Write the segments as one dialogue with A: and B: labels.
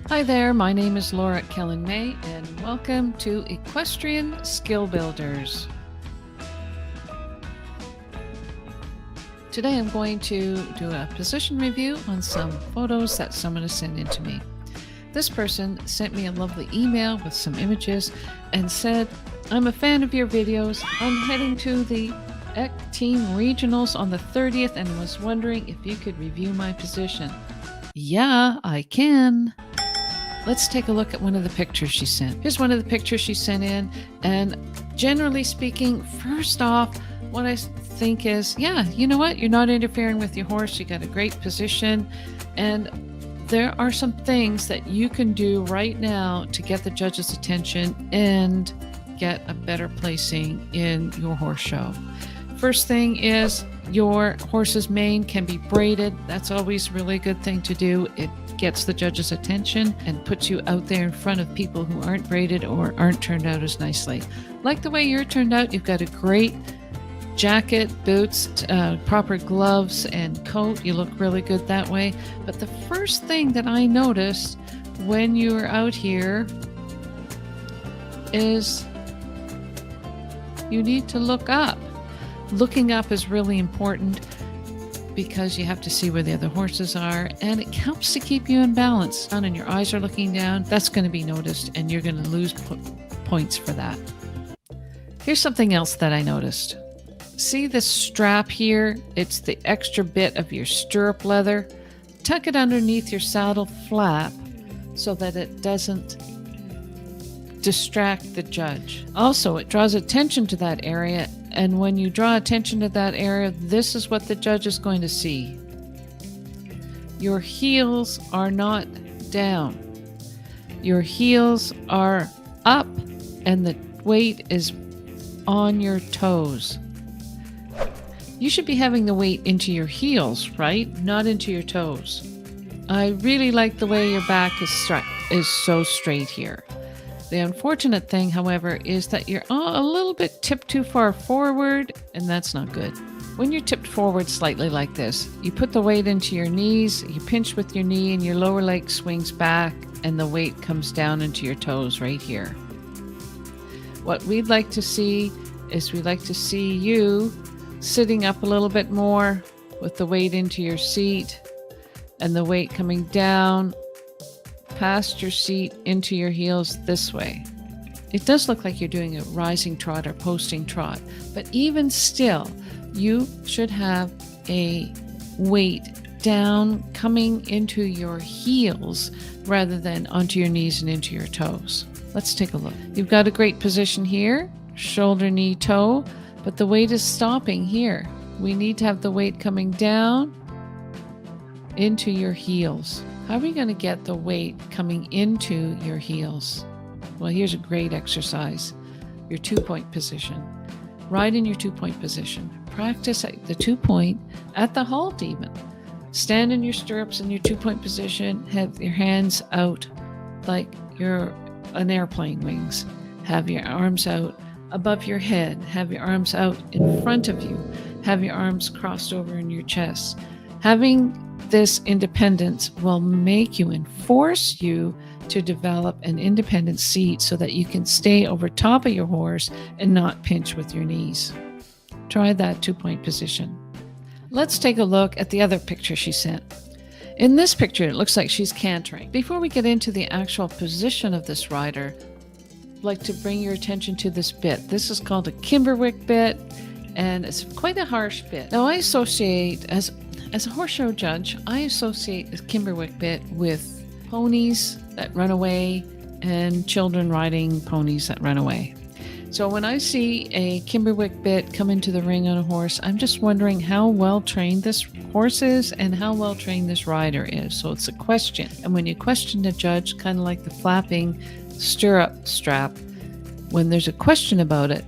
A: Hi there, my name is Laura at Kelland-May, and welcome to Equestrian Skill Builders. Today I'm going to do a position review on some photos that someone has sent in to me. This person sent me a lovely email with some images and said, I'm a fan of your videos. I'm heading to the EC Team Regionals on the 30th and was wondering if you could review my position. Yeah, I can. Let's take a look at one of the pictures she sent. Here's one of the pictures she sent in, and generally speaking, first off, what I think is, yeah, you know what? You're not interfering with your horse. You got a great position, and there are some things that you can do right now to get the judge's attention and get a better placing in your horse show. First thing is your horse's mane can be braided. That's always a really good thing to do. It gets the judge's attention and puts you out there in front of people who aren't braided or aren't turned out as nicely. Like the way you're turned out, you've got a great jacket, boots, proper gloves, and coat. You look really good that way. But the first thing that I noticed when you were out here is you need to look up. Looking up is really important because you have to see where the other horses are, and it helps to keep you in balance. And your eyes are looking down, that's going to be noticed, and you're going to lose points for that. Here's something else that I noticed. See this strap here? It's the extra bit of your stirrup leather. Tuck it underneath your saddle flap so that it doesn't distract the judge. Also, it draws attention to that area, and when you draw attention to that area, this is what the judge is going to see. Your heels are not down. Your heels are up, and the weight is on your toes. You should be having the weight into your heels, right? Not into your toes. I really like the way your back is so straight here. The unfortunate thing, however, is that you're a little bit tipped too far forward, and that's not good. When you're tipped forward slightly like this, you put the weight into your knees, you pinch with your knee, and your lower leg swings back, and the weight comes down into your toes right here. What we'd like to see is we'd like to see you sitting up a little bit more with the weight into your seat and the weight coming down past your seat into your heels this way. It does look like you're doing a rising trot or posting trot, but even still, you should have a weight down coming into your heels rather than onto your knees and into your toes. Let's take a look. You've got a great position here, shoulder, knee, toe, but the weight is stopping here. We need to have the weight coming down into your heels. How are we going to get the weight coming into your heels? Well, here's a great exercise. Your 2-point position. Ride in your 2-point position. Practice at the 2-point, at the halt even. Stand in your stirrups in your 2-point position. Have your hands out like you're an airplane wings. Have your arms out above your head. Have your arms out in front of you. Have your arms crossed over in your chest. Having this independence will make you and force you to develop an independent seat so that you can stay over top of your horse and not pinch with your knees. Try that 2-point position. Let's take a look at the other picture she sent. In this picture, it looks like she's cantering. Before we get into the actual position of this rider, I'd like to bring your attention to this bit. This is called a Kimberwick bit, and it's quite a harsh bit. Now, I associate, as a horse show judge, I associate the Kimberwick bit with ponies that run away and children riding ponies that run away. So when I see a Kimberwick bit come into the ring on a horse, I'm just wondering how well trained this horse is and how well trained this rider is. So it's a question. And when you question a judge, kind of like the flapping stirrup strap, when there's a question about it,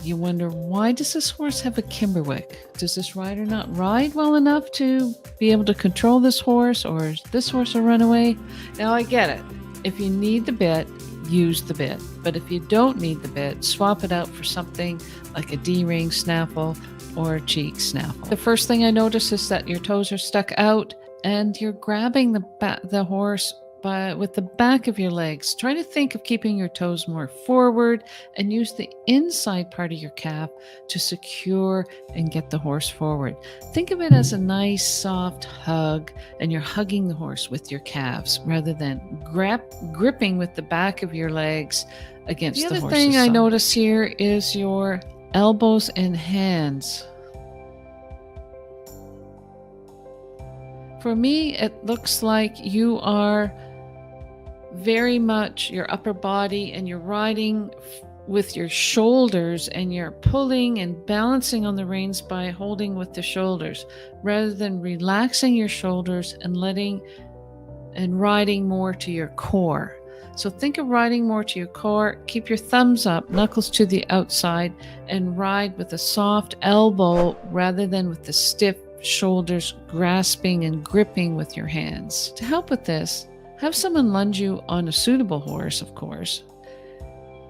A: you wonder, why does this horse have a Kimberwick? Does this rider not ride well enough to be able to control this horse, or is this horse a runaway? Now, I get it. If you need the bit, use the bit. But if you don't need the bit, swap it out for something like a D-ring snaffle or a cheek snaffle. The first thing I notice is that your toes are stuck out and you're grabbing the horse but with the back of your legs. Try to think of keeping your toes more forward and use the inside part of your calf to secure and get the horse forward. Think of it as a nice soft hug, and you're hugging the horse with your calves rather than gripping with the back of your legs against the horse's side. The other thing I notice here is your elbows and hands. For me, it looks like you are very much your upper body and you're riding with your shoulders and you're pulling and balancing on the reins by holding with the shoulders rather than relaxing your shoulders and riding more to your core. So think of riding more to your core. Keep your thumbs up, knuckles to the outside, and ride with a soft elbow rather than with the stiff shoulders grasping and gripping with your hands. To help with this, have someone lunge you on a suitable horse, of course,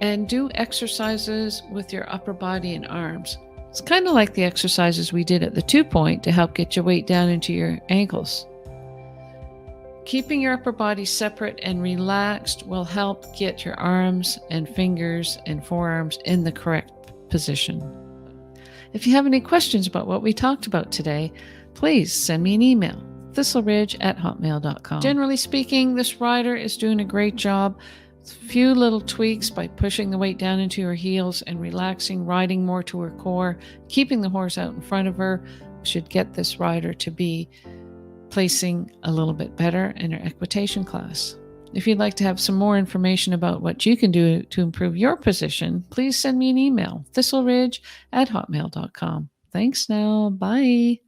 A: and do exercises with your upper body and arms. It's kind of like the exercises we did at the 2-point to help get your weight down into your ankles. Keeping your upper body separate and relaxed will help get your arms and fingers and forearms in the correct position. If you have any questions about what we talked about today, please send me an email, thistleridge@hotmail.com. Generally speaking, this rider is doing a great job. A few little tweaks by pushing the weight down into her heels and relaxing, riding more to her core, keeping the horse out in front of her should get this rider to be placing a little bit better in her equitation class. If you'd like to have some more information about what you can do to improve your position, please send me an email, thistleridge@hotmail.com. Thanks now. Bye.